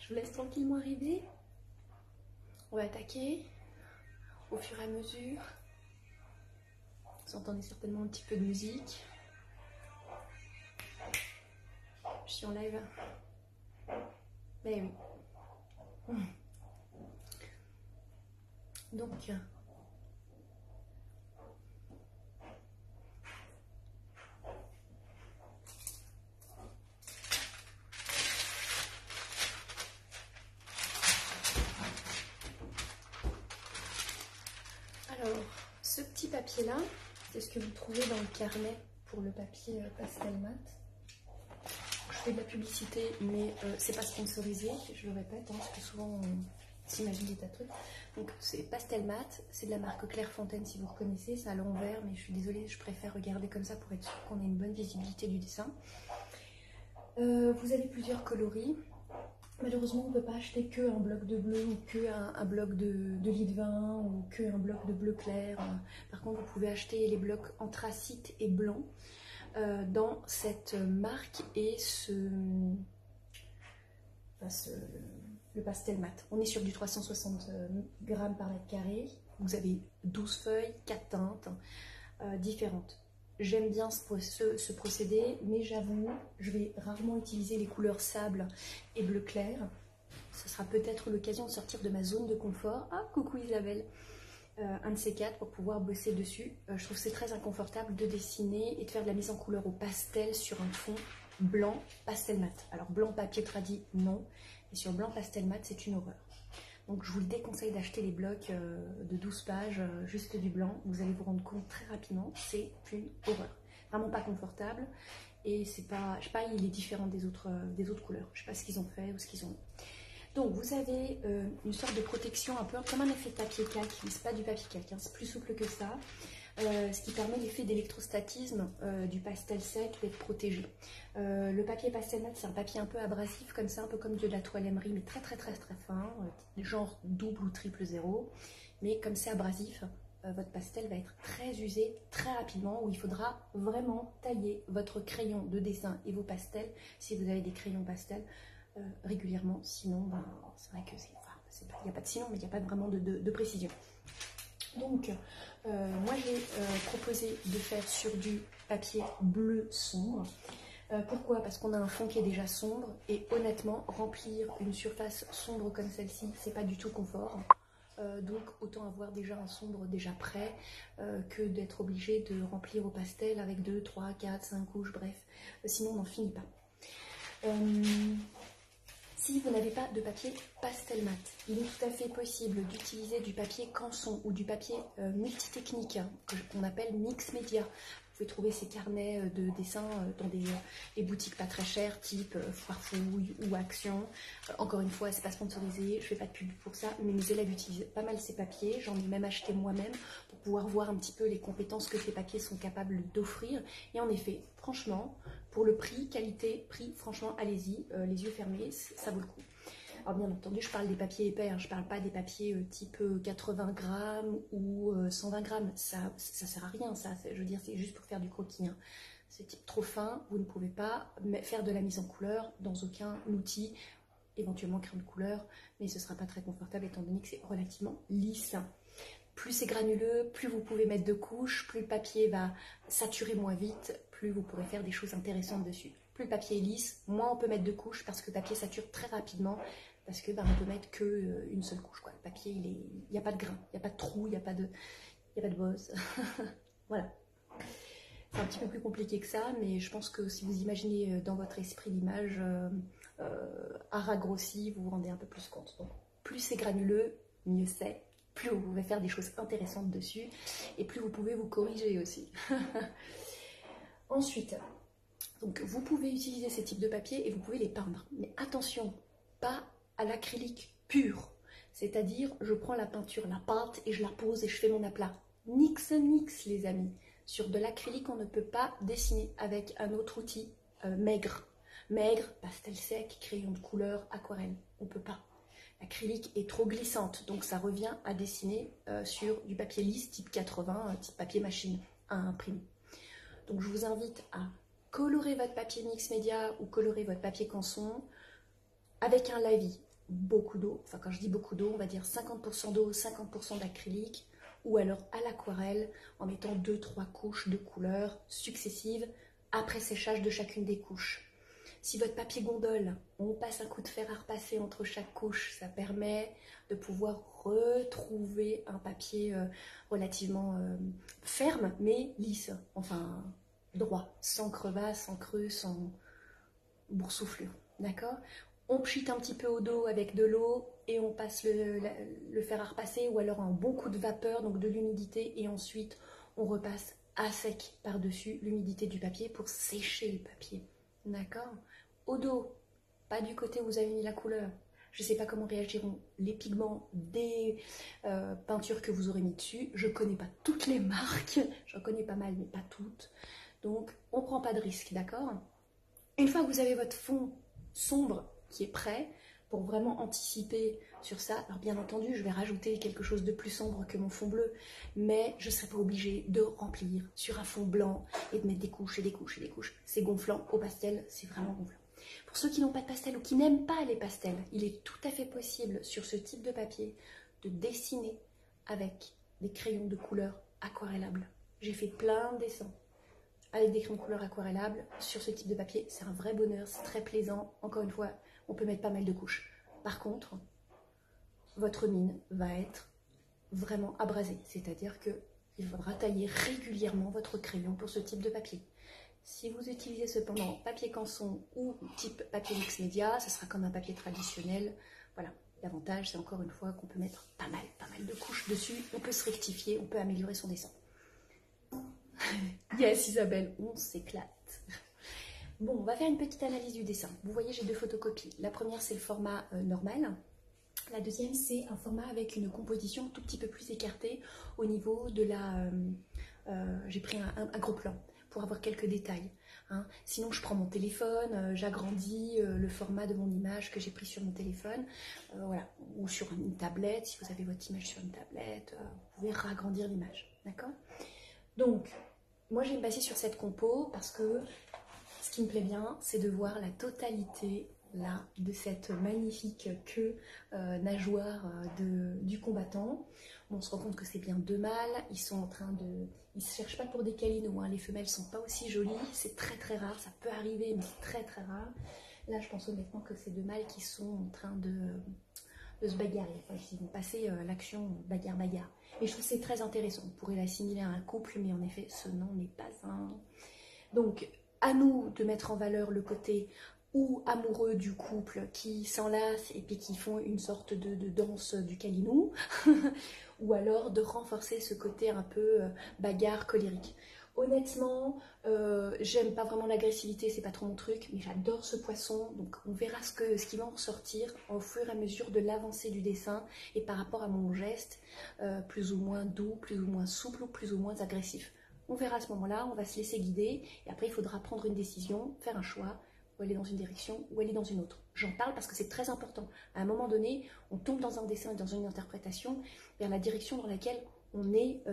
Je vous laisse tranquillement arriver. On va attaquer au fur et à mesure. Vous entendez certainement un petit peu de musique. Je suis en live. Mais oui. Donc, alors, ce petit papier-là, c'est ce que vous trouvez dans le carnet pour le papier pastel mat. Je fais de la publicité, mais c'est pas sponsorisé, je le répète, hein, parce que souvent on s'imagine des tas de trucs. Donc c'est pastel mat, c'est de la marque Clairefontaine si vous reconnaissez, c'est à l'envers, mais je suis désolée, je préfère regarder comme ça pour être sûr qu'on ait une bonne visibilité du dessin. Vous avez plusieurs coloris. Malheureusement, on ne peut pas acheter que un bloc de bleu ou que un bloc de lit de vin ou que un bloc de bleu clair. Par contre, vous pouvez acheter les blocs anthracite et blanc dans cette marque et le pastel mat. On est sur du 360 grammes par mètre carré. Vous avez 12 feuilles, 4 teintes différentes. J'aime bien ce procédé, mais j'avoue, je vais rarement utiliser les couleurs sable et bleu clair. Ce sera peut-être l'occasion de sortir de ma zone de confort. Ah, coucou Isabelle, un de ces quatre pour pouvoir bosser dessus. Je trouve que c'est très inconfortable de dessiner et de faire de la mise en couleur au pastel sur un fond blanc pastel mat. Alors blanc papier tradit, non. Et sur blanc pastel mat, c'est une horreur. Donc je vous le déconseille d'acheter les blocs de 12 pages, juste du blanc. Vous allez vous rendre compte très rapidement, c'est une horreur. Vraiment pas confortable. Et c'est pas, je sais pas, il est différent des autres couleurs. Je sais pas ce qu'ils ont fait ou ce qu'ils ont mis. Donc vous avez une sorte de protection un peu comme un effet papier calque, mais c'est pas du papier calque, hein, c'est plus souple que ça. Ce qui permet l'effet d'électrostatisme du pastel sec d'être protégé. Le papier pastel mat, c'est un papier un peu abrasif comme ça, un peu comme de la toile émery, mais très fin, genre double ou triple zéro. Mais comme c'est abrasif, votre pastel va être très usé très rapidement, où il faudra vraiment tailler votre crayon de dessin et vos pastels, si vous avez des crayons pastels, régulièrement. Sinon, ben, c'est vrai que il n'y a pas de sinon, mais il n'y a pas vraiment de précision. Donc, moi j'ai proposé de faire sur du papier bleu sombre. Pourquoi? Parce qu'on a un fond qui est déjà sombre et honnêtement, remplir une surface sombre comme celle-ci, c'est pas du tout confort. Donc autant avoir déjà un sombre déjà prêt que d'être obligé de remplir au pastel avec 2, 3, 4, 5 couches, bref. Sinon on n'en finit pas. Si vous n'avez pas de papier pastel mat, il est tout à fait possible d'utiliser du papier canson ou du papier multitechnique qu'on appelle mix média. Vous pouvez trouver ces carnets de dessin dans des boutiques pas très chères, type Foirefouille ou Action. Encore une fois, c'est pas sponsorisé, je fais pas de pub pour ça, mais mes élèves utilisent pas mal ces papiers. J'en ai même acheté moi-même pour pouvoir voir un petit peu les compétences que ces papiers sont capables d'offrir. Et en effet, franchement, pour le prix, qualité, prix, franchement, allez-y, les yeux fermés, ça vaut le coup. Alors bien entendu, je parle des papiers épais, hein, je parle pas des papiers type 80 grammes ou 120 grammes. Ça sert à rien, ça. Je veux dire, c'est juste pour faire du croquis. Hein. C'est type trop fin, vous ne pouvez pas faire de la mise en couleur dans aucun outil, éventuellement crayon de couleur, mais ce sera pas très confortable étant donné que c'est relativement lisse. Plus c'est granuleux, plus vous pouvez mettre de couches, plus le papier va saturer moins vite, plus vous pourrez faire des choses intéressantes dessus. Plus le papier est lisse, moins on peut mettre de couches parce que le papier sature très rapidement, parce que on peut mettre qu'une seule couche. Quoi. Le papier, il n'y a pas de grain, il n'y a pas de trou, il n'y a pas de bosse. Voilà. C'est un petit peu plus compliqué que ça, mais je pense que si vous imaginez dans votre esprit l'image à raccourci, vous vous rendez un peu plus compte. Donc, plus c'est granuleux, mieux c'est. Plus vous pouvez faire des choses intéressantes dessus et plus vous pouvez vous corriger aussi. Ensuite, donc vous pouvez utiliser ces types de papier et vous pouvez les peindre. Mais attention, pas à l'acrylique pur. C'est-à-dire, je prends la peinture, la pâte et je la pose et je fais mon aplat. Nix, les amis. Sur de l'acrylique, on ne peut pas dessiner avec un autre outil maigre. Maigre, pastel sec, crayon de couleur, aquarelle. On ne peut pas. L'acrylique est trop glissante, donc ça revient à dessiner sur du papier lisse type 80, type papier machine à imprimer. Donc je vous invite à colorer votre papier mix média ou colorer votre papier canson avec un lavis. beaucoup d'eau. Enfin, quand je dis beaucoup d'eau, on va dire 50% d'eau, 50% d'acrylique, ou alors à l'aquarelle, en mettant 2-3 couches de couleurs successives après séchage de chacune des couches. Si votre papier gondole, on passe un coup de fer à repasser entre chaque couche, ça permet de pouvoir retrouver un papier relativement ferme, mais lisse, enfin droit, sans crevasse, sans creux, sans boursouflure, d'accord? On pchite un petit peu au dos avec de l'eau et on passe le fer à repasser, ou alors un bon coup de vapeur, donc de l'humidité, et ensuite on repasse à sec par-dessus l'humidité du papier pour sécher le papier, d'accord? Au dos, pas du côté où vous avez mis la couleur. Je ne sais pas comment réagiront les pigments des peintures que vous aurez mis dessus. Je ne connais pas toutes les marques, j'en connais pas mal, mais pas toutes. Donc, on ne prend pas de risque, d'accord? Une fois que vous avez votre fond sombre qui est prêt, pour vraiment anticiper sur ça, alors bien entendu, je vais rajouter quelque chose de plus sombre que mon fond bleu, mais je ne serai pas obligée de remplir sur un fond blanc et de mettre des couches et des couches et des couches. C'est gonflant, au pastel, c'est vraiment gonflant. Pour ceux qui n'ont pas de pastel ou qui n'aiment pas les pastels, il est tout à fait possible sur ce type de papier de dessiner avec des crayons de couleur aquarellables. J'ai fait plein de dessins avec des crayons de couleur aquarellables sur ce type de papier. C'est un vrai bonheur, c'est très plaisant. Encore une fois, on peut mettre pas mal de couches. Par contre, votre mine va être vraiment abrasée, c'est-à-dire qu'il faudra tailler régulièrement votre crayon pour ce type de papier. Si vous utilisez cependant papier canson ou type papier mix média, ce sera comme un papier traditionnel. Voilà, l'avantage c'est encore une fois qu'on peut mettre pas mal de couches dessus, on peut se rectifier, on peut améliorer son dessin. Yes Isabelle, on s'éclate. Bon, on va faire une petite analyse du dessin. Vous voyez, j'ai deux photocopies. La première, c'est le format normal. La deuxième, c'est un format avec une composition un tout petit peu plus écartée au niveau de la... j'ai pris un gros plan pour avoir quelques détails. Hein. Sinon, je prends mon téléphone, j'agrandis le format de mon image que j'ai pris sur mon téléphone, voilà, ou sur une tablette. Si vous avez votre image sur une tablette, vous pouvez ragrandir l'image. D'accord? Donc, moi, je vais me baser sur cette compo parce que ce qui me plaît bien, c'est de voir la totalité là de cette magnifique queue nageoire du combattant. On se rend compte que c'est bien deux mâles, ils sont en train de... Ils ne se cherchent pas pour des câlins, hein. Les femelles ne sont pas aussi jolies, c'est très rare, ça peut arriver, mais c'est très rare. Là, je pense honnêtement que c'est deux mâles qui sont en train de se bagarrer, enfin, qui vont passer l'action bagarre. Et je trouve que c'est très intéressant, on pourrait l'assimiler à un couple, mais en effet, ce nom n'est pas un... Donc, à nous de mettre en valeur le côté ou amoureux du couple qui s'enlacent et puis qui font une sorte de danse du câlinou, ou alors de renforcer ce côté un peu bagarre colérique. Honnêtement, j'aime pas vraiment l'agressivité, c'est pas trop mon truc, mais j'adore ce poisson, donc on verra ce qui va en ressortir au fur et à mesure de l'avancée du dessin et par rapport à mon geste, plus ou moins doux, plus ou moins souple ou plus ou moins agressif. On verra à ce moment-là, on va se laisser guider et après il faudra prendre une décision, faire un choix, ou aller dans une direction ou aller dans une autre. J'en parle parce que c'est très important. À un moment donné, on tombe dans un dessin et dans une interprétation vers la direction dans laquelle on est,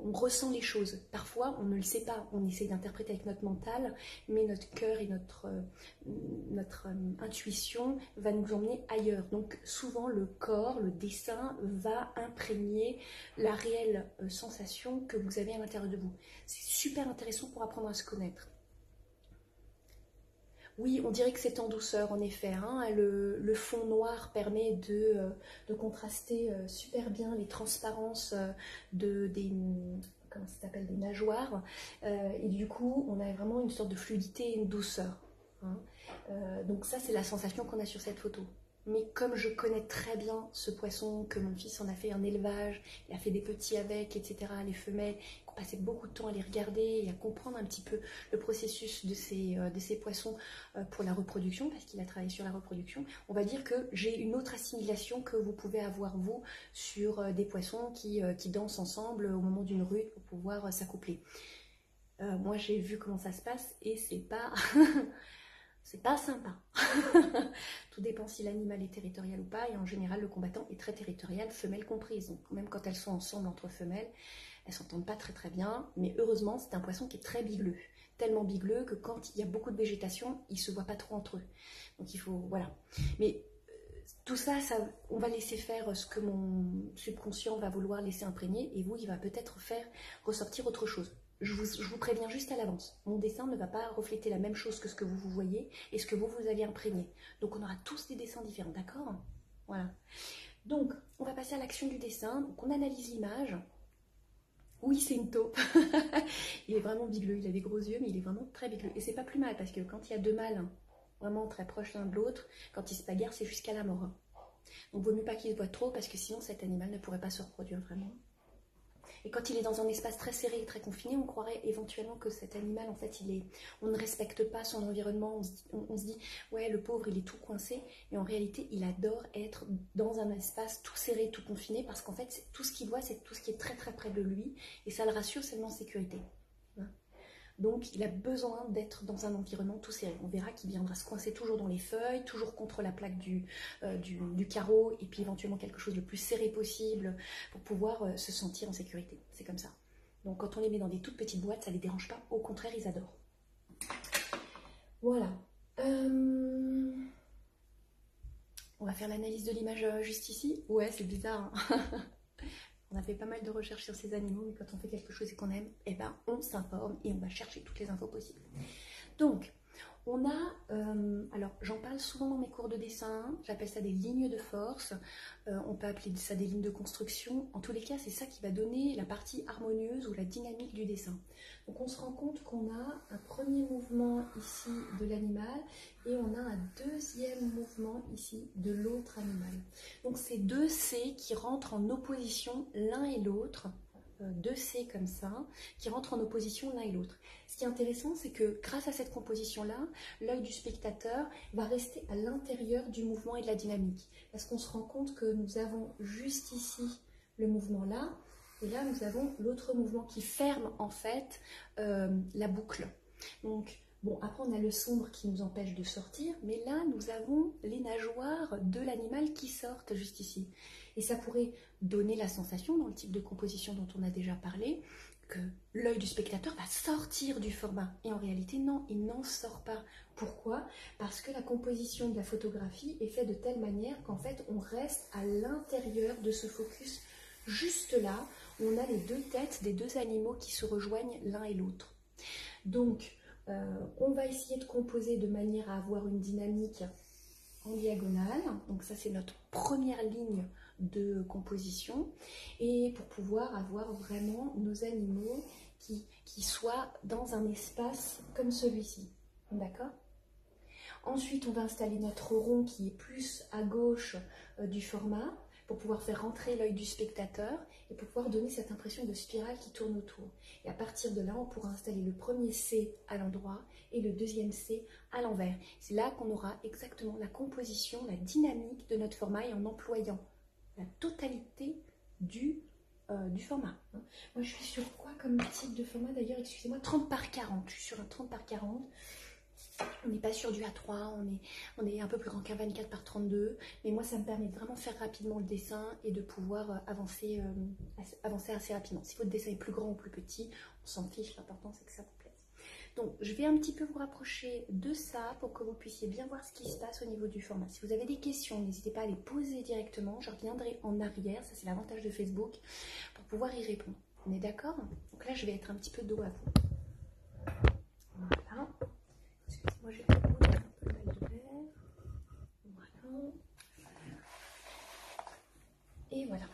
on ressent les choses. Parfois, on ne le sait pas. On essaie d'interpréter avec notre mental, mais notre cœur et notre intuition va nous emmener ailleurs. Donc, souvent, le corps, le dessin va imprégner la réelle sensation que vous avez à l'intérieur de vous. C'est super intéressant pour apprendre à se connaître. Oui, on dirait que c'est en douceur, en effet. Hein. Le fond noir permet de contraster super bien les transparences comment ça s'appelle, des nageoires. Et du coup, on a vraiment une sorte de fluidité et une douceur. Hein. Donc ça, c'est la sensation qu'on a sur cette photo. Mais comme je connais très bien ce poisson, que mon fils en a fait un élevage, il a fait des petits avec, etc., les femelles, qu'on passait beaucoup de temps à les regarder et à comprendre un petit peu le processus de ces poissons pour la reproduction, parce qu'il a travaillé sur la reproduction, on va dire que j'ai une autre assimilation que vous pouvez avoir, vous, sur des poissons qui dansent ensemble au moment d'une rue pour pouvoir s'accoupler. Moi, j'ai vu comment ça se passe et c'est pas... C'est pas sympa. Tout dépend si l'animal est territorial ou pas. Et en général, le combattant est très territorial, femelles comprises. Donc même quand elles sont ensemble entre femelles, elles s'entendent pas très bien. Mais heureusement, c'est un poisson qui est très bigleux. Tellement bigleux que quand il y a beaucoup de végétation, ils se voient pas trop entre eux. Donc il faut... Voilà. Mais Tout ça, on va laisser faire ce que mon subconscient va vouloir laisser imprégner et vous, il va peut-être faire ressortir autre chose. Je vous préviens juste à l'avance. Mon dessin ne va pas refléter la même chose que ce que vous voyez et ce que vous avez imprégné. Donc on aura tous des dessins différents, d'accord? Voilà. Donc, on va passer à l'action du dessin. Donc on analyse l'image. Oui, c'est une taupe. Il est vraiment bigleux, il a des gros yeux, mais il est vraiment très bigleux. Et c'est pas plus mal, parce que quand il y a deux mâles vraiment très proches l'un de l'autre, quand ils se bagarrent, c'est jusqu'à la mort. Donc vaut mieux pas qu'il se voit trop, parce que sinon cet animal ne pourrait pas se reproduire vraiment. Et quand il est dans un espace très serré et très confiné, on croirait éventuellement que cet animal, en fait, on ne respecte pas son environnement. On se dit, ouais, le pauvre, il est tout coincé. Et en réalité, il adore être dans un espace tout serré, tout confiné, parce qu'en fait, tout ce qu'il voit, c'est tout ce qui est très très près de lui. Et ça le rassure, c'est en sécurité. Donc, il a besoin d'être dans un environnement tout serré. On verra qu'il viendra se coincer toujours dans les feuilles, toujours contre la plaque du carreau, et puis éventuellement quelque chose le plus serré possible pour pouvoir se sentir en sécurité. C'est comme ça. Donc, quand on les met dans des toutes petites boîtes, ça ne les dérange pas. Au contraire, ils adorent. Voilà. On va faire l'analyse de l'image juste ici. Ouais, c'est bizarre, hein. On a fait pas mal de recherches sur ces animaux, mais quand on fait quelque chose et qu'on aime, eh ben, on s'informe et on va chercher toutes les infos possibles. Donc, on a, alors j'en parle souvent dans mes cours de dessin, j'appelle ça des lignes de force, on peut appeler ça des lignes de construction. En tous les cas, c'est ça qui va donner la partie harmonieuse ou la dynamique du dessin. Donc on se rend compte qu'on a un premier mouvement ici de l'animal et on a un deuxième mouvement ici de l'autre animal. Donc c'est deux C qui rentrent en opposition l'un et l'autre, deux C comme ça, qui rentrent en opposition l'un et l'autre. Ce qui est intéressant, c'est que grâce à cette composition-là, l'œil du spectateur va rester à l'intérieur du mouvement et de la dynamique. Parce qu'on se rend compte que nous avons juste ici le mouvement là, et là nous avons l'autre mouvement qui ferme en fait la boucle. Donc, bon, après on a le sombre qui nous empêche de sortir, mais là nous avons les nageoires de l'animal qui sortent juste ici. Et ça pourrait donner la sensation, dans le type de composition dont on a déjà parlé, que l'œil du spectateur va sortir du format. Et en réalité, non, il n'en sort pas. Pourquoi? Parce que la composition de la photographie est faite de telle manière qu'en fait, on reste à l'intérieur de ce focus, juste là, où on a les deux têtes des deux animaux qui se rejoignent l'un et l'autre. Donc, on va essayer de composer de manière à avoir une dynamique en diagonale. Donc ça, c'est notre première ligne de composition. Et pour pouvoir avoir vraiment nos animaux qui soient dans un espace comme celui-ci. D'accord? Ensuite, on va installer notre rond qui est plus à gauche du format pour pouvoir faire rentrer l'œil du spectateur et pour pouvoir donner cette impression de spirale qui tourne autour. Et à partir de là, on pourra installer le premier C à l'endroit et le deuxième C à l'envers. C'est là qu'on aura exactement la composition, la dynamique de notre format et en employant la totalité du format. Moi, je suis sur quoi comme type de format d'ailleurs? Excusez-moi, 30 par 40. Je suis sur un 30 par 40. On n'est pas sur du A3, on est un peu plus grand qu'un 24 par 32, mais moi ça me permet de vraiment faire rapidement le dessin et de pouvoir avancer assez rapidement. Si votre dessin est plus grand ou plus petit, on s'en fiche, l'important c'est que ça vous plaise. Donc je vais un petit peu vous rapprocher de ça pour que vous puissiez bien voir ce qui se passe au niveau du format. Si vous avez des questions, n'hésitez pas à les poser directement, je reviendrai en arrière, ça c'est l'avantage de Facebook, pour pouvoir y répondre. On est d'accord? Donc là je vais être un petit peu dos à vous. Voilà. Moi j'ai un peu mal de verre. Voilà. Et voilà.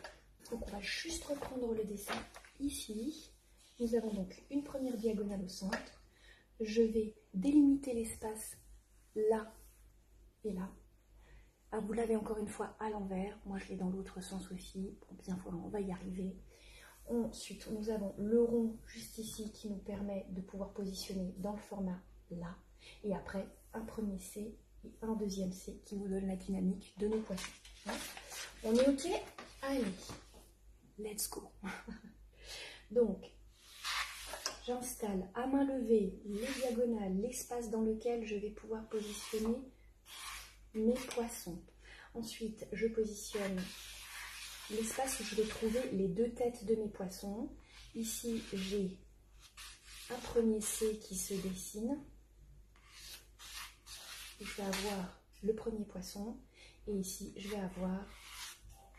Donc on va juste reprendre le dessin ici. Nous avons donc une première diagonale au centre. Je vais délimiter l'espace là et là. Alors vous l'avez encore une fois à l'envers. Moi je l'ai dans l'autre sens aussi. Bon, bien voilà, on va y arriver. Ensuite nous avons le rond juste ici qui nous permet de pouvoir positionner dans le format là. Et après, un premier C et un deuxième C qui nous donne la dynamique de nos poissons. On est OK? Allez, let's go. Donc, j'installe à main levée les diagonales, l'espace dans lequel je vais pouvoir positionner mes poissons. Ensuite, je positionne l'espace où je vais trouver les deux têtes de mes poissons. Ici, j'ai un premier C qui se dessine. Je vais avoir le premier poisson Et ici, je vais avoir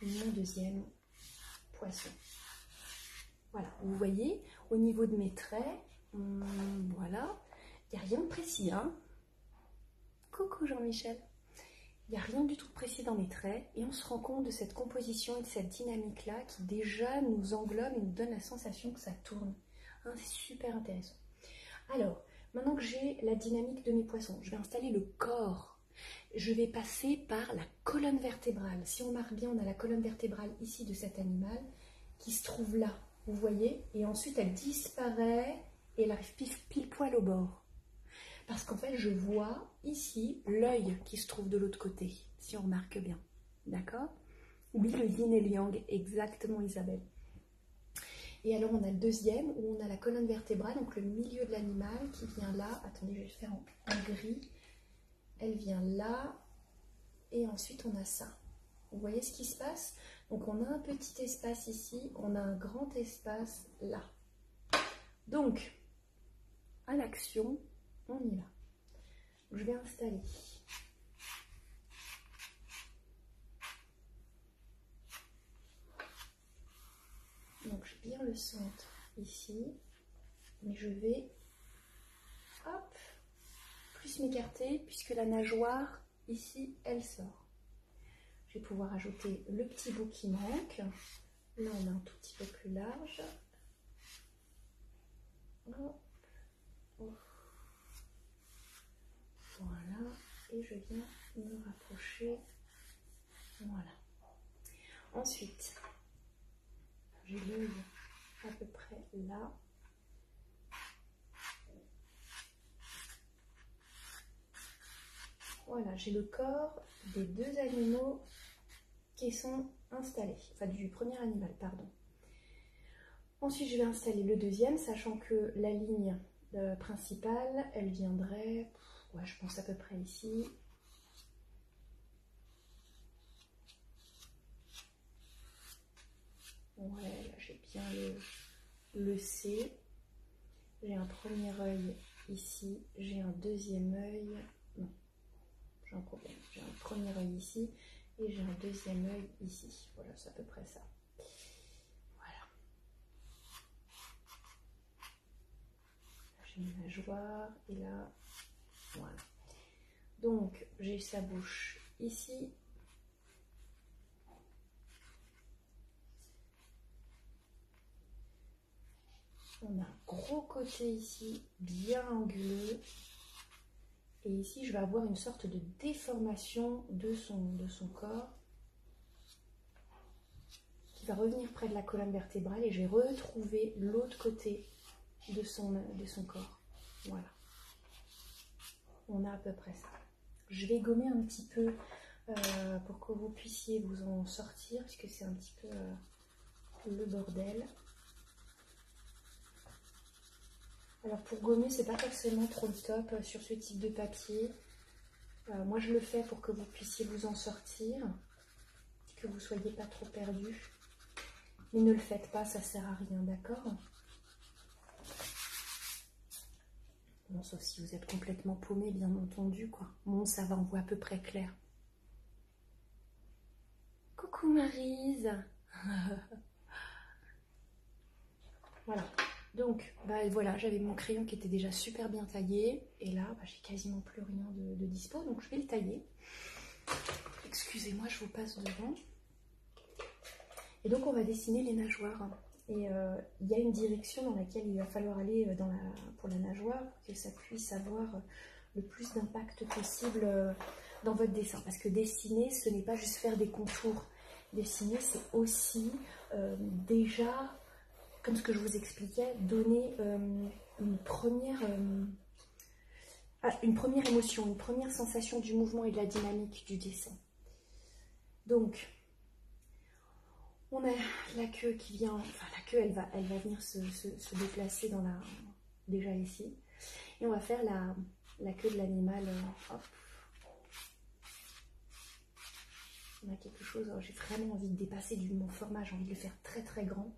mon deuxième poisson. Voilà, vous voyez, au niveau de mes traits, voilà, il n'y a rien de précis, hein. Coucou Jean-Michel. Il n'y a rien du tout de précis dans mes traits et on se rend compte de cette composition et de cette dynamique-là qui déjà nous englobe et nous donne la sensation que ça tourne. Hein, c'est super intéressant. Alors, maintenant que j'ai la dynamique de mes poissons, je vais installer le corps. Je vais passer par la colonne vertébrale. Si on marque bien, on a la colonne vertébrale ici de cet animal qui se trouve là, vous voyez, et ensuite elle disparaît et elle arrive pile poil au bord. Parce qu'en fait, je vois ici l'œil qui se trouve de l'autre côté, si on remarque bien. D'accord? Oui, le yin et le yang, exactement Isabelle. Et alors, on a le deuxième, où on a la colonne vertébrale, donc le milieu de l'animal qui vient là. Attendez, je vais le faire en gris. Elle vient là, et ensuite on a ça. Vous voyez ce qui se passe? Donc, on a un petit espace ici, on a un grand espace là. Donc, à l'action, on y va. Je vais installer. Donc j'ai bien le centre ici, mais je vais hop, plus m'écarter puisque la nageoire ici elle sort. Je vais pouvoir ajouter le petit bout qui manque. Là on a un tout petit peu plus large. Hop. Voilà, et je viens me rapprocher. Voilà. Ensuite, j'ai l'œil à peu près là. Voilà, j'ai le corps des deux animaux qui sont installés. Enfin, du premier animal, pardon. Ensuite, je vais installer le deuxième, sachant que la ligne principale, elle viendrait, ouais, je pense à peu près ici. Ouais, là j'ai bien le C. J'ai un premier œil ici, j'ai un deuxième œil. Non, j'ai un problème. J'ai un premier œil ici et j'ai un deuxième œil ici. Voilà, c'est à peu près ça. Voilà. J'ai une nageoire et là, voilà. Donc, j'ai sa bouche ici. On a un gros côté ici, bien anguleux. Et ici, je vais avoir une sorte de déformation de son corps qui va revenir près de la colonne vertébrale et je vais retrouver l'autre côté de son corps. Voilà. On a à peu près ça. Je vais gommer un petit peu pour que vous puissiez vous en sortir, puisque c'est un petit peu le bordel. Alors pour gommer, c'est pas forcément trop le top sur ce type de papier. Moi je le fais pour que vous puissiez vous en sortir, que vous soyez pas trop perdu. Mais ne le faites pas, ça sert à rien, d'accord? Bon, sauf si vous êtes complètement paumé, bien entendu, quoi. Bon, ça va, on voit à peu près clair. Coucou Maryse. Voilà. Donc, voilà, j'avais mon crayon qui était déjà super bien taillé. Et là, j'ai quasiment plus rien de dispo, donc je vais le tailler. Excusez-moi, je vous passe devant. Et donc, on va dessiner les nageoires. Et il y a une direction dans laquelle il va falloir aller pour la nageoire pour que ça puisse avoir le plus d'impact possible dans votre dessin. Parce que dessiner, ce n'est pas juste faire des contours. Dessiner, c'est aussi déjà, comme ce que je vous expliquais, donner une première émotion, une première sensation du mouvement et de la dynamique du dessin. Donc, on a la queue qui vient, enfin la queue elle va venir se déplacer déjà ici. Et on va faire la queue de l'animal. Hop. On a quelque chose, j'ai vraiment envie de dépasser mon format, j'ai envie de le faire très très grand.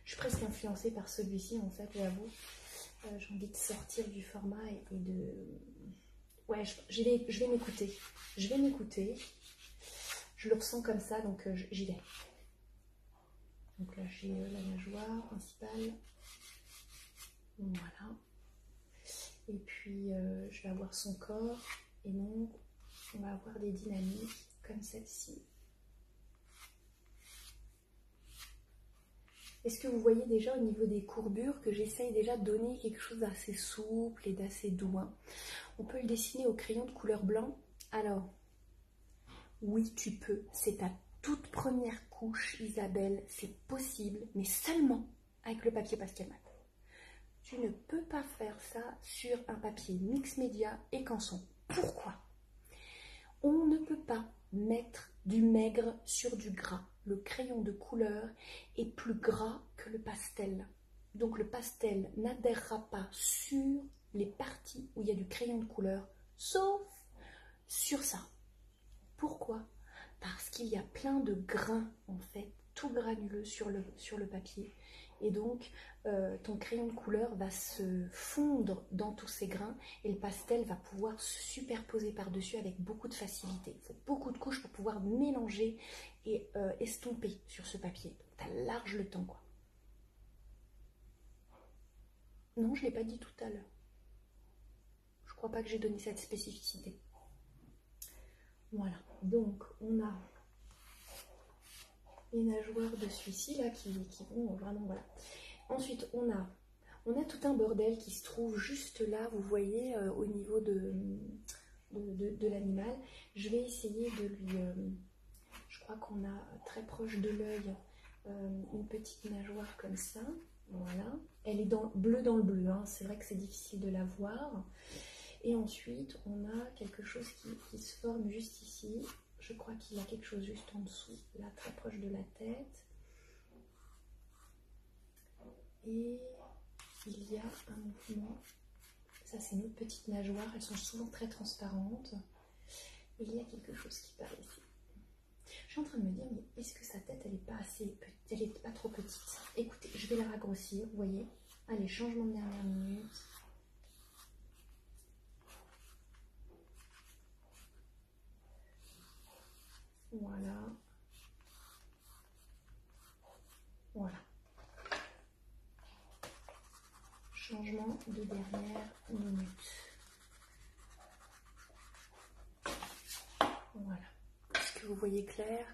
Je suis presque influencée par celui-ci en fait, j'avoue. J'ai envie de sortir du format et de... Ouais, je vais m'écouter. Je vais m'écouter. Je le ressens comme ça, donc j'y vais. Donc là, j'ai la nageoire principale. Voilà. Et puis, je vais avoir son corps. Et donc, on va avoir des dynamiques comme celle-ci. Est-ce que vous voyez déjà au niveau des courbures que j'essaye déjà de donner quelque chose d'assez souple et d'assez doux, hein. On peut le dessiner au crayon de couleur blanc. Alors, oui, tu peux. C'est ta toute première couche, Isabelle. C'est possible, mais seulement avec le papier pastel mat. Tu ne peux pas faire ça sur un papier mix média et canson. Pourquoi? On ne peut pas mettre du maigre sur du gras. Le crayon de couleur est plus gras que le pastel. Donc le pastel n'adhérera pas sur les parties où il y a du crayon de couleur, sauf sur ça. Pourquoi? Parce qu'il y a plein de grains, en fait, tout granuleux sur le papier. Et donc, ton crayon de couleur va se fondre dans tous ces grains et le pastel va pouvoir se superposer par-dessus avec beaucoup de facilité. Il faut beaucoup de couches pour pouvoir mélanger et estomper sur ce papier. Tu as large le temps, quoi. Non, je ne l'ai pas dit tout à l'heure. Je crois pas que j'ai donné cette spécificité. Voilà, donc on a les nageoires de celui-ci là qui vont vraiment, voilà. Ensuite on a tout un bordel qui se trouve juste là, vous voyez, au niveau de l'animal. Je vais essayer de lui, je crois qu'on a très proche de l'œil une petite nageoire comme ça, voilà. Elle est bleue dans le bleu, hein. C'est vrai que c'est difficile de la voir. Et ensuite, on a quelque chose qui se forme juste ici. Je crois qu'il y a quelque chose juste en dessous, là, très proche de la tête. Et il y a un mouvement. Ça, c'est nos petites nageoires. Elles sont souvent très transparentes. Et il y a quelque chose qui part ici. Je suis en train de me dire, mais est-ce que sa tête, elle n'est pas assez petite, elle n'est pas trop petite? Écoutez, je vais la raccourcir, vous voyez. Allez, changement de dernière minute. Voilà. Voilà. Changement de dernière minute. Voilà. Est-ce que vous voyez clair?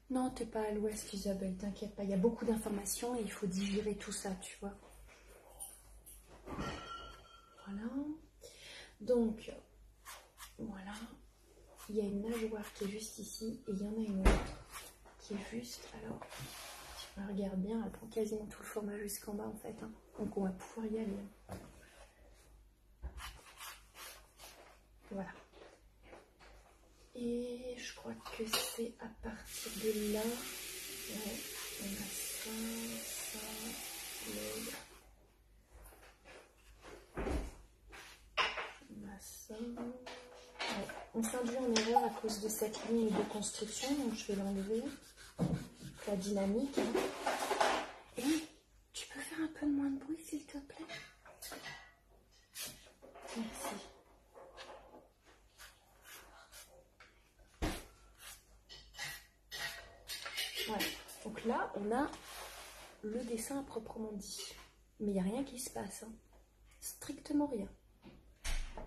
Non, t'es pas à l'ouest, Isabelle, t'inquiète pas. Il y a beaucoup d'informations et il faut digérer tout ça, tu vois. Voilà. Donc, voilà. Il y a une nageoire qui est juste ici et il y en a une autre qui est juste, alors, si on la regarde bien, elle prend quasiment tout le format jusqu'en bas en fait, hein. Donc on va pouvoir y aller. Voilà. Et je crois que c'est à partir de là, ouais, on a ça, l'œil. On a ça. Ouais. On s'induit en erreur à cause de cette ligne de construction, donc je vais l'enlever. La dynamique. Et tu peux faire un peu moins de bruit s'il te plaît? Merci. Voilà. Donc là, on a le dessin à proprement dit. Mais il n'y a rien qui se passe, hein. Strictement rien.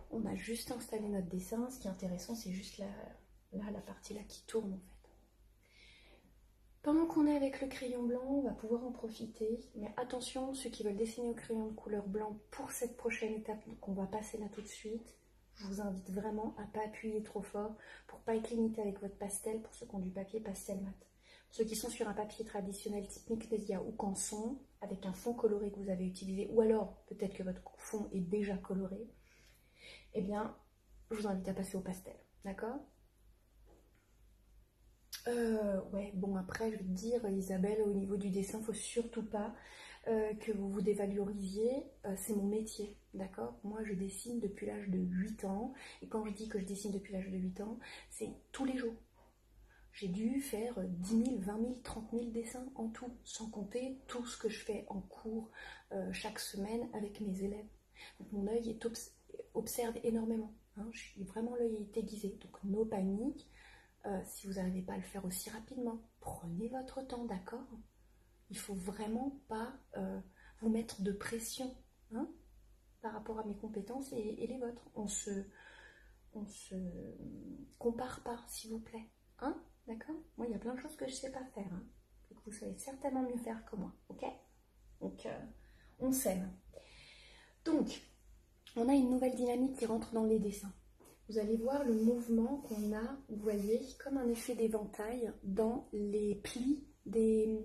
On a juste installé notre dessin. Ce qui est intéressant, c'est juste la partie là qui tourne en fait. Pendant qu'on est avec le crayon blanc, on va pouvoir en profiter. Mais attention, ceux qui veulent dessiner au crayon de couleur blanc pour cette prochaine étape, donc on va passer là tout de suite, je vous invite vraiment à ne pas appuyer trop fort pour ne pas être limité avec votre pastel pour ceux qui ont du papier pastel mat. Ceux qui sont sur un papier traditionnel type mix média ou canson, avec un fond coloré que vous avez utilisé, ou alors peut-être que votre fond est déjà coloré, eh bien, je vous invite à passer au pastel, d'accord? Ouais, bon après, je vais te dire, Isabelle, au niveau du dessin, il ne faut surtout pas que vous vous dévalorisiez. C'est mon métier, d'accord? Moi, je dessine depuis l'âge de 8 ans. Et quand je dis que je dessine depuis l'âge de 8 ans, c'est tous les jours. J'ai dû faire 10 000, 20 000, 30 000 dessins en tout, sans compter tout ce que je fais en cours chaque semaine avec mes élèves. Donc, mon œil observe énormément. hein, vraiment l'œil est aiguisé, donc no panique. Si vous n'arrivez pas à le faire aussi rapidement, prenez votre temps, d'accord? Il ne faut vraiment pas vous mettre de pression, hein, par rapport à mes compétences et les vôtres. On se compare pas, s'il vous plaît, hein, d'accord? Moi, il y a plein de choses que je ne sais pas faire, hein, et que vous savez certainement mieux faire que moi, ok? Donc, on s'aime. Donc, on a une nouvelle dynamique qui rentre dans les dessins. Vous allez voir le mouvement qu'on a, vous voyez, comme un effet d'éventail dans les plis des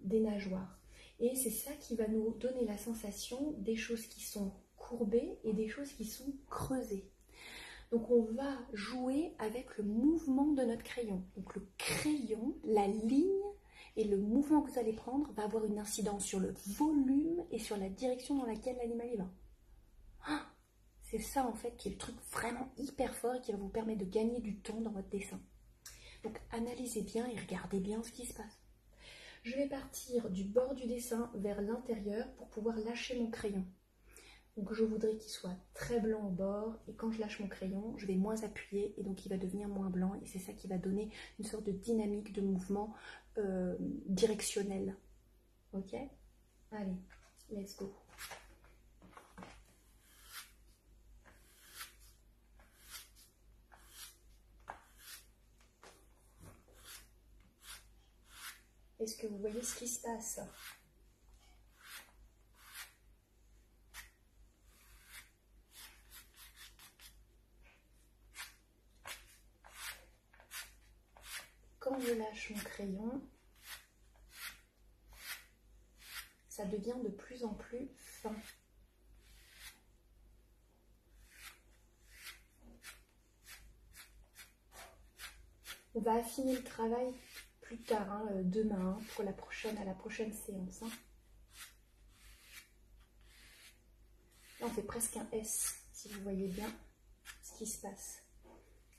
nageoires. Et c'est ça qui va nous donner la sensation des choses qui sont courbées et des choses qui sont creusées. Donc on va jouer avec le mouvement de notre crayon. Donc le crayon, la ligne et le mouvement que vous allez prendre va avoir une incidence sur le volume et sur la direction dans laquelle l'animal y va. Ah, c'est ça en fait qui est le truc vraiment hyper fort et qui va vous permettre de gagner du temps dans votre dessin. Donc analysez bien et regardez bien ce qui se passe. Je vais partir du bord du dessin vers l'intérieur pour pouvoir lâcher mon crayon. Donc je voudrais qu'il soit très blanc au bord et quand je lâche mon crayon, je vais moins appuyer et donc il va devenir moins blanc et c'est ça qui va donner une sorte de dynamique de mouvement directionnel. Ok? Allez, let's go. Est-ce que vous voyez ce qui se passe? Quand je lâche mon crayon, ça devient de plus en plus fin. On va affiner le travail plus tard, hein, demain, pour à la prochaine séance. Hein. Là, on fait presque un S, si vous voyez bien ce qui se passe.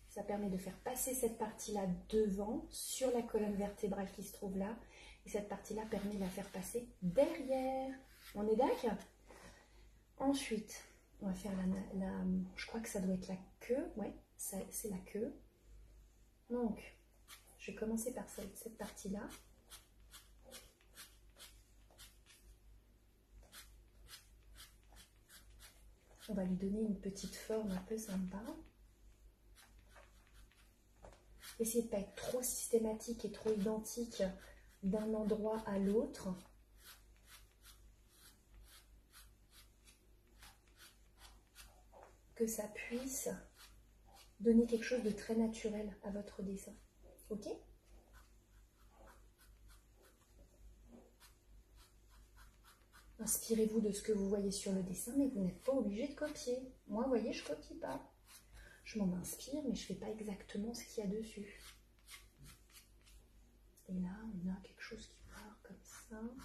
Ça permet de faire passer cette partie-là devant, sur la colonne vertébrale qui se trouve là. Et cette partie-là permet de la faire passer derrière. On est d'accord? Ensuite, on va faire je crois que ça doit être la queue. Ouais, c'est la queue. Donc, je vais commencer par cette partie-là. On va lui donner une petite forme un peu sympa. Essayez de ne pas être trop systématique et trop identique d'un endroit à l'autre. Que ça puisse donner quelque chose de très naturel à votre dessin. Ok? Inspirez-vous de ce que vous voyez sur le dessin, mais vous n'êtes pas obligé de copier. Moi, vous voyez, je ne copie pas. Je m'en inspire, mais je ne fais pas exactement ce qu'il y a dessus. Et là, on a quelque chose qui part comme ça. Vous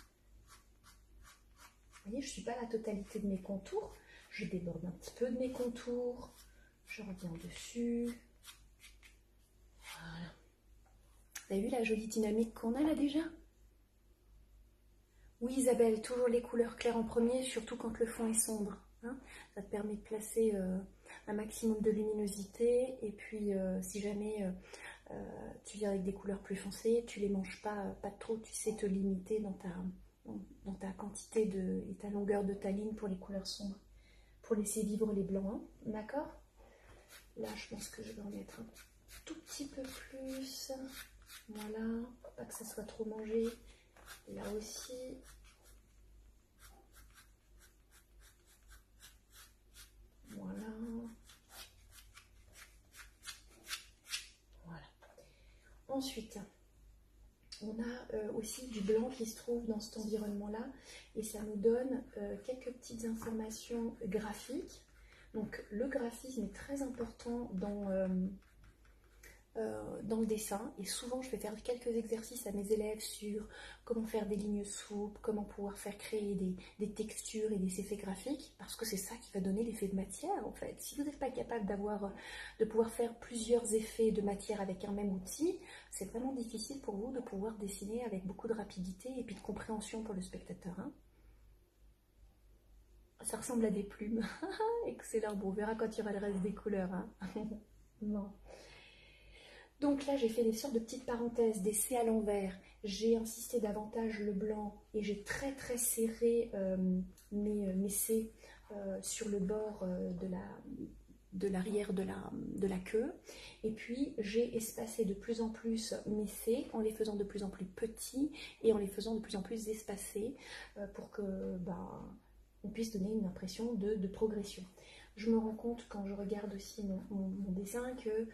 voyez, je ne suis pas à la totalité de mes contours. Je déborde un petit peu de mes contours. Je reviens dessus. Voilà. Vous avez vu la jolie dynamique qu'on a là déjà? Oui Isabelle, toujours les couleurs claires en premier, surtout quand le fond est sombre. Hein, ça te permet de placer un maximum de luminosité. Et puis si jamais tu viens avec des couleurs plus foncées, tu les manges pas trop, tu sais te limiter dans ta quantité et ta longueur de ta ligne pour les couleurs sombres. Pour laisser vivre les blancs, hein, d'accord? Là, je pense que je vais en mettre un tout petit peu plus. Voilà, pour pas que ça soit trop mangé. Là aussi. Voilà. Voilà. Ensuite, on a aussi du blanc qui se trouve dans cet environnement-là. Et ça nous donne quelques petites informations graphiques. Donc le graphisme est très important dans le dessin et souvent je vais faire quelques exercices à mes élèves sur comment faire des lignes souples, comment pouvoir faire créer des textures et des effets graphiques parce que c'est ça qui va donner l'effet de matière en fait. Si vous n'êtes pas capable de pouvoir faire plusieurs effets de matière avec un même outil, c'est vraiment difficile pour vous de pouvoir dessiner avec beaucoup de rapidité et puis de compréhension pour le spectateur. Hein. Ça ressemble à des plumes. Excellent. Bon, on verra quand il y aura le reste des couleurs. Hein. Bon. Donc là, j'ai fait des sortes de petites parenthèses, des C à l'envers. J'ai insisté davantage le blanc et j'ai très serré mes C sur le bord de l'arrière de la queue. Et puis, j'ai espacé de plus en plus mes C en les faisant de plus en plus petits et en les faisant de plus en plus espacés pour que on puisse donner une impression de progression. Je me rends compte quand je regarde aussi mon dessin que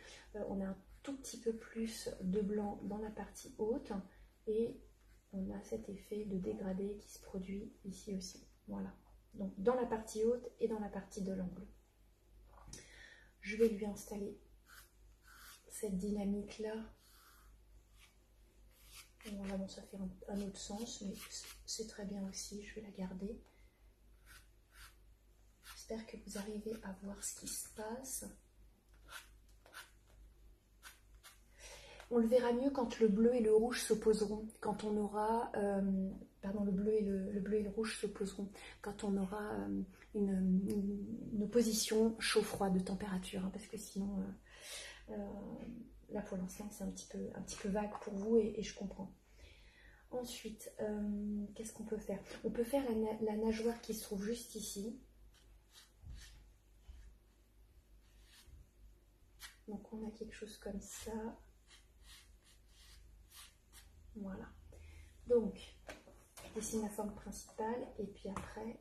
on a un tout petit peu plus de blanc dans la partie haute et on a cet effet de dégradé qui se produit ici aussi. Voilà, donc dans la partie haute et dans la partie de l'angle. Je vais lui installer cette dynamique là. Voilà, bon, ça fait un autre sens, mais c'est très bien aussi, je vais la garder. J'espère que vous arrivez à voir ce qui se passe. On le verra mieux quand le bleu et le rouge s'opposeront, quand on aura, pardon, le bleu et le rouge s'opposeront, quand on aura une opposition chaud-froid de température, hein, parce que sinon, là pour l'instant c'est un petit peu vague pour vous et je comprends. Ensuite, qu'est-ce qu'on peut faire? On peut faire la nageoire qui se trouve juste ici. Donc on a quelque chose comme ça. Voilà. Donc, je dessine la forme principale et puis après,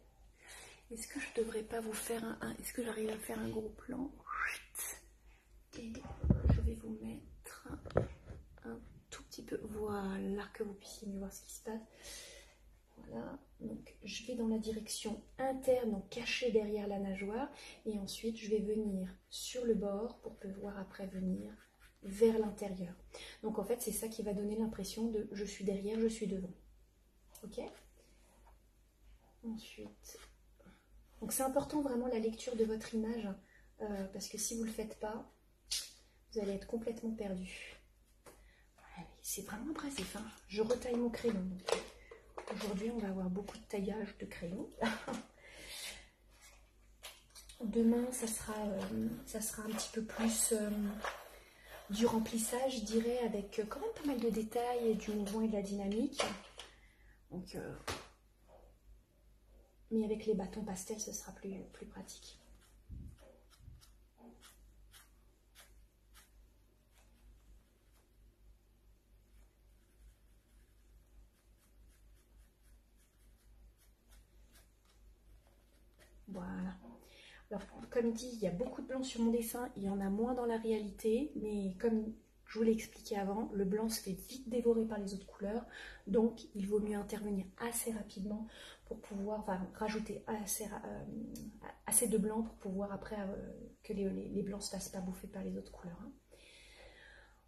est-ce que je devrais pas vous faire est-ce que j'arrive à faire un gros plan? Et je vais vous mettre un tout petit peu, voilà, que vous puissiez mieux voir ce qui se passe. Voilà, donc je vais dans la direction interne, donc cachée derrière la nageoire, et ensuite je vais venir sur le bord pour pouvoir après venir vers l'intérieur. Donc en fait c'est ça qui va donner l'impression de je suis derrière, je suis devant. Ok? Ensuite, donc c'est important vraiment la lecture de votre image parce que si vous ne le faites pas, vous allez être complètement perdu. C'est vraiment impressif, hein. Je retaille mon crayon. Aujourd'hui on va avoir beaucoup de taillage de crayon. Demain ça sera un petit peu plus du remplissage, je dirais, avec quand même pas mal de détails et du mouvement et de la dynamique. Donc, mais avec les bâtons pastels, ce sera plus pratique. Voilà. Alors, comme dit, il y a beaucoup de blanc sur mon dessin, il y en a moins dans la réalité, mais comme je vous l'ai expliqué avant, le blanc se fait vite dévorer par les autres couleurs, donc il vaut mieux intervenir assez rapidement pour pouvoir rajouter assez de blanc pour pouvoir après que les blancs ne se fassent pas bouffer par les autres couleurs. Hein.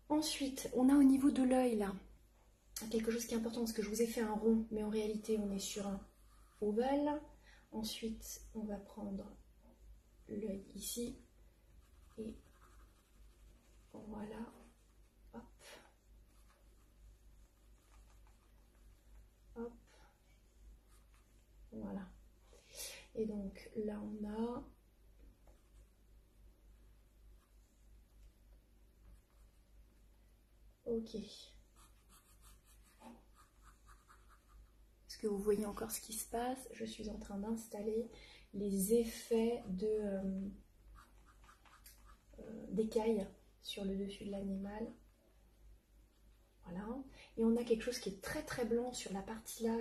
Ensuite, on a au niveau de l'œil là, quelque chose qui est important parce que je vous ai fait un rond, mais en réalité on est sur un ovale. Ensuite, on va prendre l'œil ici et voilà, hop, hop, voilà. Et donc là on a ok. Est-ce que vous voyez encore ce qui se passe? Je suis en train d'installer les effets d'écailles sur le dessus de l'animal. Voilà. Et on a quelque chose qui est très blanc sur la partie là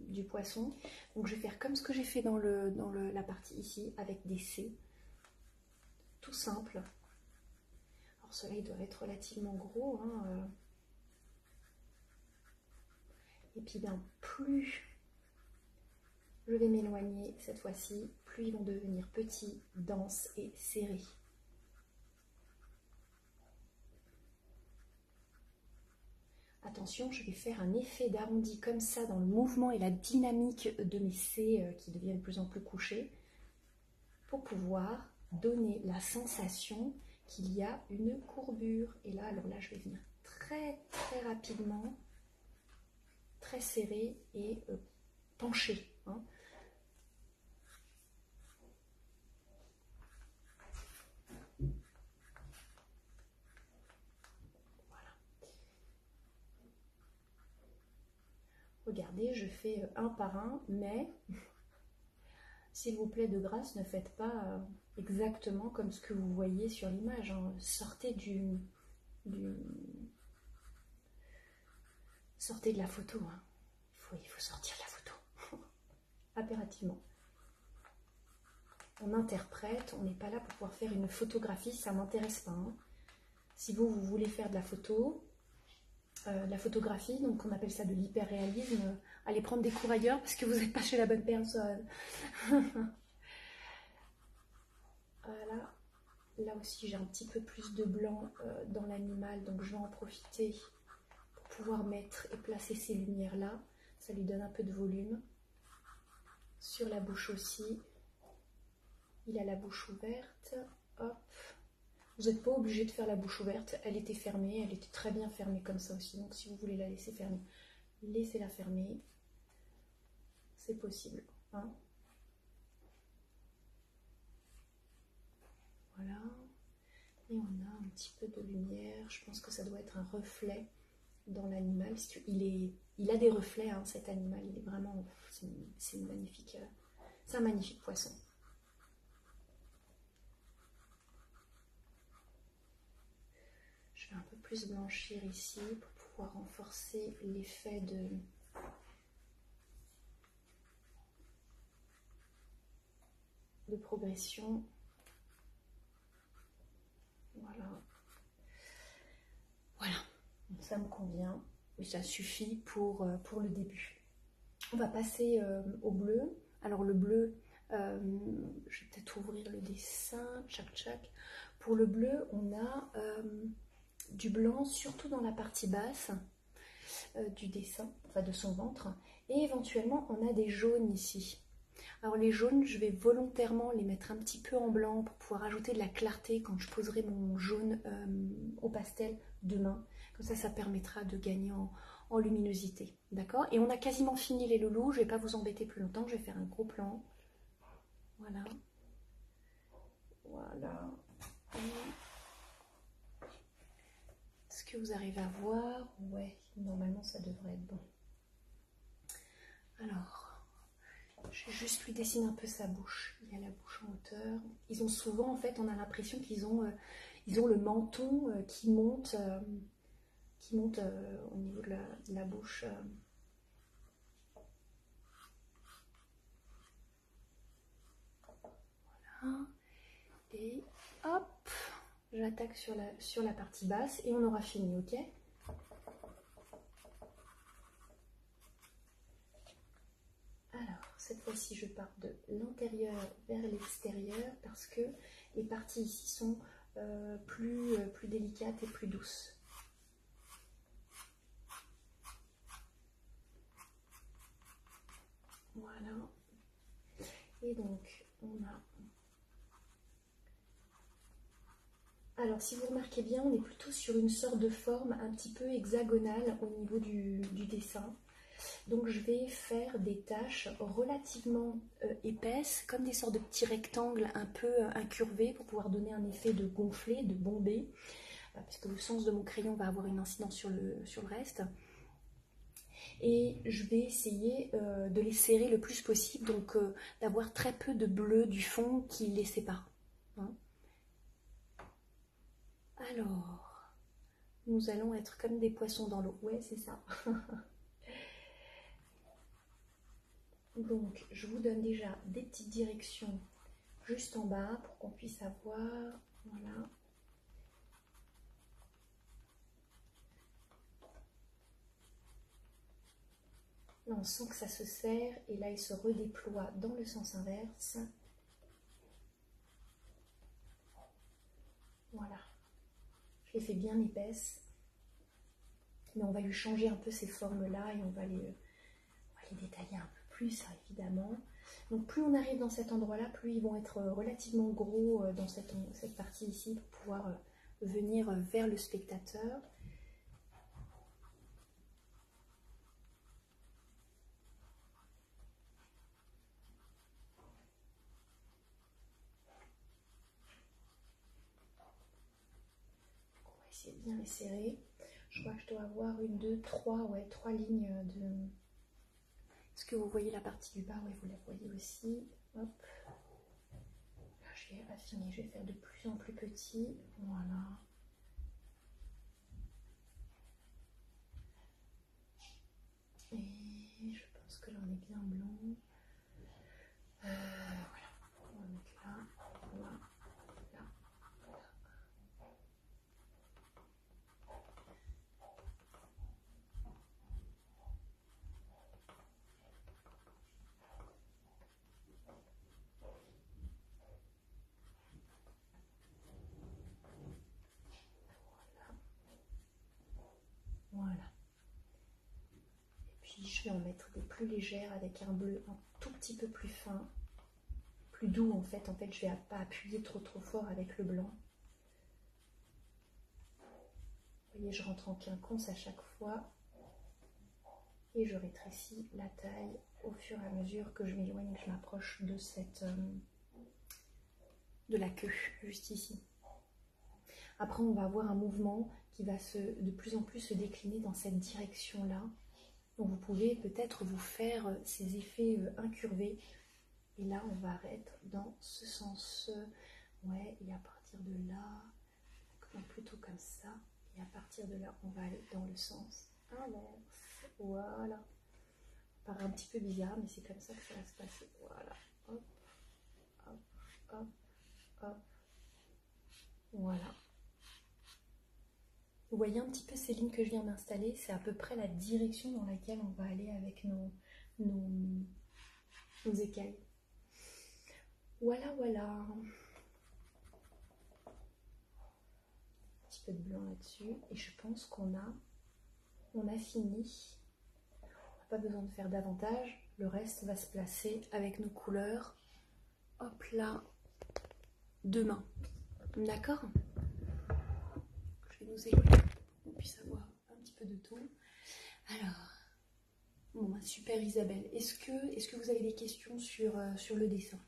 du poisson. Donc je vais faire comme ce que j'ai fait dans la partie ici avec des C. Tout simple. Alors cela il doit être relativement gros. Hein. Et puis bien plus je vais m'éloigner cette fois-ci, plus ils vont devenir petits, denses et serrés. Attention, je vais faire un effet d'arrondi comme ça dans le mouvement et la dynamique de mes C qui deviennent de plus en plus couchés pour pouvoir donner la sensation qu'il y a une courbure. Et là, alors là, je vais venir très rapidement, très serré et penché. Hein. Regardez, je fais un par un, mais s'il vous plaît, de grâce, ne faites pas exactement comme ce que vous voyez sur l'image. Hein. Sortez sortez de la photo. Hein. Il faut sortir de la photo. Impérativement. On interprète, on n'est pas là pour pouvoir faire une photographie, ça ne m'intéresse pas. Hein. Si vous voulez faire de la photographie, donc on appelle ça de l'hyperréalisme, allez prendre des cours ailleurs parce que vous n'êtes pas chez la bonne personne. Voilà. Là aussi j'ai un petit peu plus de blanc dans l'animal, donc je vais en profiter pour pouvoir mettre et placer ces lumières là. Ça lui donne un peu de volume. Sur la bouche aussi, il a la bouche ouverte. Hop. Vous n'êtes pas obligé de faire la bouche ouverte, elle était fermée, elle était très bien fermée comme ça aussi, donc si vous voulez la laisser fermer, laissez-la fermer, c'est possible. Hein. Voilà, et on a un petit peu de lumière, je pense que ça doit être un reflet dans l'animal, il a des reflets, hein, cet animal, il est vraiment, c'est magnifique, c'est un magnifique poisson. Je vais un peu plus blanchir ici pour pouvoir renforcer l'effet de progression. Voilà. Voilà, ça me convient et ça suffit pour le début. On va passer au bleu. Alors le bleu, je vais peut-être ouvrir le dessin, tchac tchac. Pour le bleu, on a du blanc, surtout dans la partie basse du dessin, enfin de son ventre. Et éventuellement, on a des jaunes ici. Alors les jaunes, je vais volontairement les mettre un petit peu en blanc pour pouvoir ajouter de la clarté quand je poserai mon jaune au pastel demain. Comme ça permettra de gagner en luminosité. D'accord? Et on a quasiment fini les loulous, je ne vais pas vous embêter plus longtemps, je vais faire un gros plan. Voilà. Voilà. Est-ce que vous arrivez à voir? Ouais, normalement ça devrait être bon. Alors, je vais juste lui dessiner un peu sa bouche. Il a la bouche en hauteur. Ils ont souvent, en fait, on a l'impression qu'ils ont, le menton qui monte, au niveau de la bouche. Voilà. Et hop, j'attaque sur la partie basse et on aura fini, ok? Alors, cette fois-ci, je pars de l'intérieur vers l'extérieur parce que les parties ici sont plus délicates et plus douces. Voilà. Et donc, on a... Alors, si vous remarquez bien, on est plutôt sur une sorte de forme un petit peu hexagonale au niveau du dessin. Donc je vais faire des taches relativement épaisses, comme des sortes de petits rectangles un peu incurvés pour pouvoir donner un effet de gonflé, de bombé, parce que le sens de mon crayon va avoir une incidence sur le reste. Et je vais essayer de les serrer le plus possible, donc d'avoir très peu de bleu du fond qui les sépare. Hein. Alors, nous allons être comme des poissons dans l'eau. Ouais, c'est ça. Donc, je vous donne déjà des petites directions juste en bas pour qu'on puisse avoir, voilà. Là, on sent que ça se serre et là, il se redéploie dans le sens inverse. Voilà. Je les fais bien épaisses, mais on va lui changer un peu ces formes-là et on va les détailler un peu plus, évidemment. Donc plus on arrive dans cet endroit-là, plus ils vont être relativement gros dans cette partie ici pour pouvoir venir vers le spectateur. On va essayer de bien les serrer. Je crois que je dois avoir une, deux, trois, ouais, trois lignes que vous voyez la partie du bas? Oui, vous la voyez aussi. Hop. Là, je vais affiner, je vais faire de plus en plus petit. Voilà. Et je pense que là, on est bien blanc. Voilà. On va mettre là. Là. Là. Là. Voilà. Et puis je vais en mettre des plus légères avec un bleu un tout petit peu plus fin, plus doux en fait. En fait, je ne vais pas appuyer trop fort avec le blanc. Vous voyez, je rentre en quinconce à chaque fois et je rétrécis la taille au fur et à mesure que je m'éloigne et que je m'approche de de la queue, juste ici. Après, on va avoir un mouvement qui va de plus en plus se décliner dans cette direction-là. Donc, vous pouvez peut-être vous faire ces effets incurvés. Et là, on va être dans ce sens. Ouais, et à partir de là, plutôt comme ça. Et à partir de là, on va aller dans le sens inverse. Voilà. Ça paraît un petit peu bizarre, mais c'est comme ça que ça va se passer. Voilà. Hop, hop, hop, hop. Voilà. Vous voyez un petit peu ces lignes que je viens d'installer, c'est à peu près la direction dans laquelle on va aller avec nos écailles. Voilà, voilà. Un petit peu de blanc là-dessus. Et je pense qu'on a fini. On n'a pas besoin de faire davantage. Le reste va se placer avec nos couleurs. Hop là. Demain. D'accord? Je vais nous éloigner pour qu'on puisse avoir un petit peu de tout. Alors, bon, super Isabelle. Est-ce que vous avez des questions sur le dessin?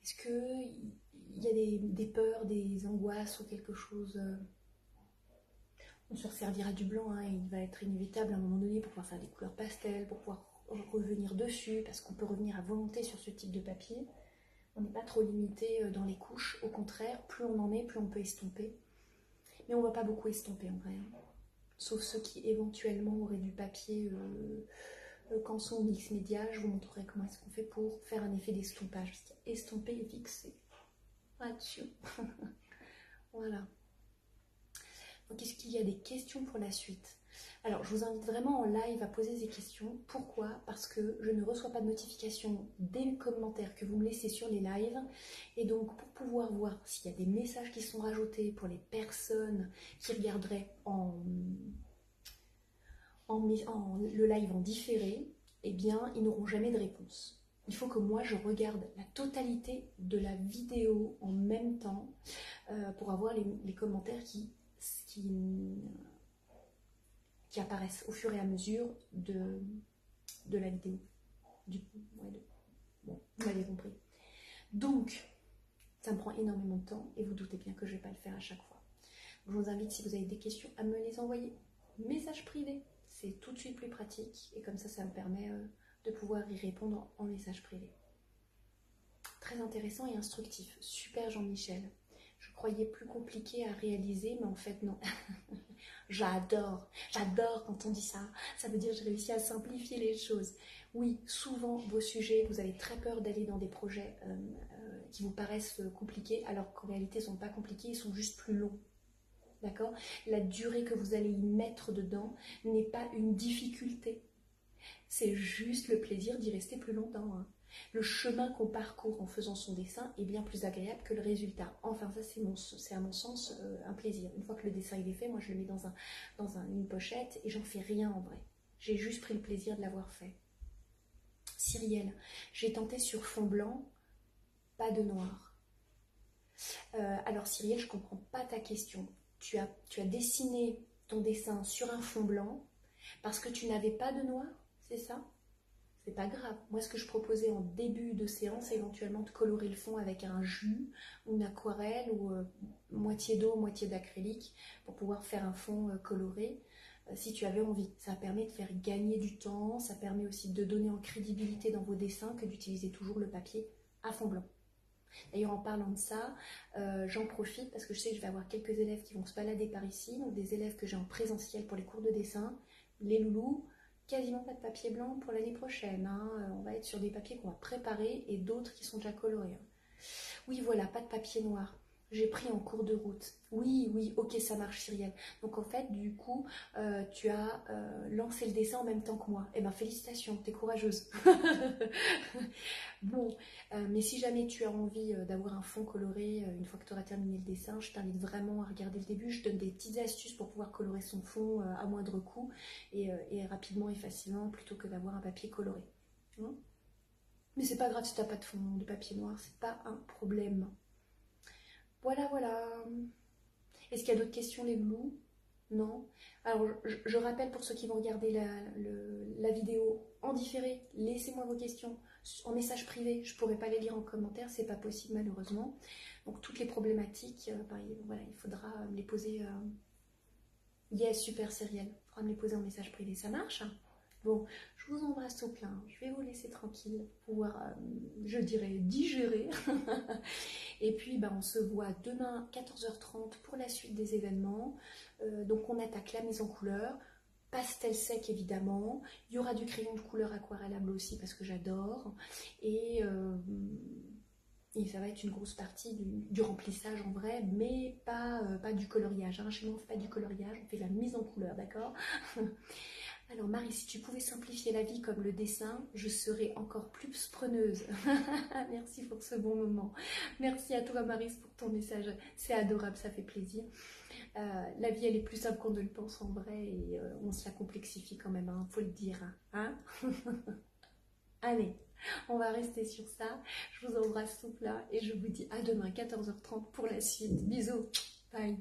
Est-ce qu'il y a des peurs, des angoisses ou quelque chose? On se resservira du blanc, hein, et il va être inévitable à un moment donné pour pouvoir faire des couleurs pastel, pour pouvoir revenir dessus, parce qu'on peut revenir à volonté sur ce type de papier. On n'est pas trop limité dans les couches, au contraire, plus on en met, plus on peut estomper. Mais on ne va pas beaucoup estomper en vrai, hein. Sauf ceux qui éventuellement auraient du papier canson mix média. Je vous montrerai comment est-ce qu'on fait pour faire un effet d'estompage. Estomper et fixer. Là-dessus. Voilà. Donc, est-ce qu'il y a des questions pour la suite? Alors, je vous invite vraiment en live à poser des questions. Pourquoi? Parce que je ne reçois pas de notification des commentaires que vous me laissez sur les lives. Et donc, pour pouvoir voir s'il y a des messages qui sont rajoutés pour les personnes qui regarderaient le live en différé, eh bien, ils n'auront jamais de réponse. Il faut que moi, je regarde la totalité de la vidéo en même temps pour avoir les commentaires qui apparaissent au fur et à mesure de la vidéo. Bon, vous m'avez compris. Donc, ça me prend énormément de temps et vous doutez bien que je ne vais pas le faire à chaque fois. Je vous invite, si vous avez des questions, à me les envoyer. Message privé, c'est tout de suite plus pratique et comme ça, ça me permet de pouvoir y répondre en message privé. Très intéressant et instructif. Super Jean-Michel. Je croyais plus compliqué à réaliser, mais en fait non. J'adore quand on dit ça. Ça veut dire que j'ai réussi à simplifier les choses. Oui, souvent vos sujets, vous avez très peur d'aller dans des projets qui vous paraissent compliqués, alors qu'en réalité ils ne sont pas compliqués, ils sont juste plus longs. D'accord? La durée que vous allez y mettre dedans n'est pas une difficulté. C'est juste le plaisir d'y rester plus longtemps, hein. Le chemin qu'on parcourt en faisant son dessin est bien plus agréable que le résultat. Enfin, ça c'est à mon sens un plaisir. Une fois que le dessin il est fait, moi je le mets dans une pochette et j'en fais rien en vrai. J'ai juste pris le plaisir de l'avoir fait. Cyrielle, j'ai tenté sur fond blanc, pas de noir. Alors Cyrielle, je comprends pas ta question. Tu as dessiné ton dessin sur un fond blanc parce que tu n'avais pas de noir, c'est ça? C'est pas grave. Moi, ce que je proposais en début de séance, c'est éventuellement de colorer le fond avec un jus ou une aquarelle ou moitié d'eau, moitié d'acrylique pour pouvoir faire un fond coloré. si tu avais envie. Ça permet de faire gagner du temps, ça permet aussi de donner en crédibilité dans vos dessins que d'utiliser toujours le papier à fond blanc. D'ailleurs, en parlant de ça, j'en profite parce que je sais que je vais avoir quelques élèves qui vont se balader par ici, donc des élèves que j'ai en présentiel pour les cours de dessin. Les loulous, quasiment pas de papier blanc pour l'année prochaine, hein. On va être sur des papiers qu'on va préparer et d'autres qui sont déjà colorés, hein. Oui, voilà, pas de papier noir. J'ai pris en cours de route. Oui, oui, ok, ça marche, Cyrielle. Donc en fait, du coup, tu as lancé le dessin en même temps que moi. Eh ben, félicitations, t'es courageuse. Bon, mais si jamais tu as envie d'avoir un fond coloré une fois que tu auras terminé le dessin, je t'invite vraiment à regarder le début. Je donne des petites astuces pour pouvoir colorer son fond à moindre coût et rapidement et facilement plutôt que d'avoir un papier coloré. Hein, mais c'est pas grave si tu n'as pas de fond de papier noir, c'est pas un problème. Voilà, voilà. Est-ce qu'il y a d'autres questions, les blues? Non. Alors, je rappelle pour ceux qui vont regarder la vidéo en différé, laissez-moi vos questions en message privé. Je ne pourrai pas les lire en commentaire, c'est pas possible malheureusement. Donc, toutes les problématiques, voilà, il faudra me les poser. Yes, super Cyrielle. Il faudra me les poser en message privé, ça marche? Bon, je vous embrasse au plein. Je vais vous laisser tranquille pour pouvoir, je dirais, digérer. Et puis, on se voit demain 14h30 pour la suite des événements. Donc, on attaque la mise en couleur. Pastel sec, évidemment. Il y aura du crayon de couleur aquarellable aussi parce que j'adore. Et ça va être une grosse partie du remplissage en vrai, mais pas du coloriage. Hein. Chez moi, on ne fait pas du coloriage, on fait la mise en couleur, d'accord? Alors Marie, si tu pouvais simplifier la vie comme le dessin, je serais encore plus preneuse. Merci pour ce bon moment. Merci à toi Marie pour ton message. C'est adorable, ça fait plaisir. La vie, elle est plus simple qu'on ne le pense en vrai et on se la complexifie quand même, hein, faut le dire. Hein. Allez, on va rester sur ça. Je vous embrasse tout là et je vous dis à demain 14h30 pour la suite. Bisous, bye.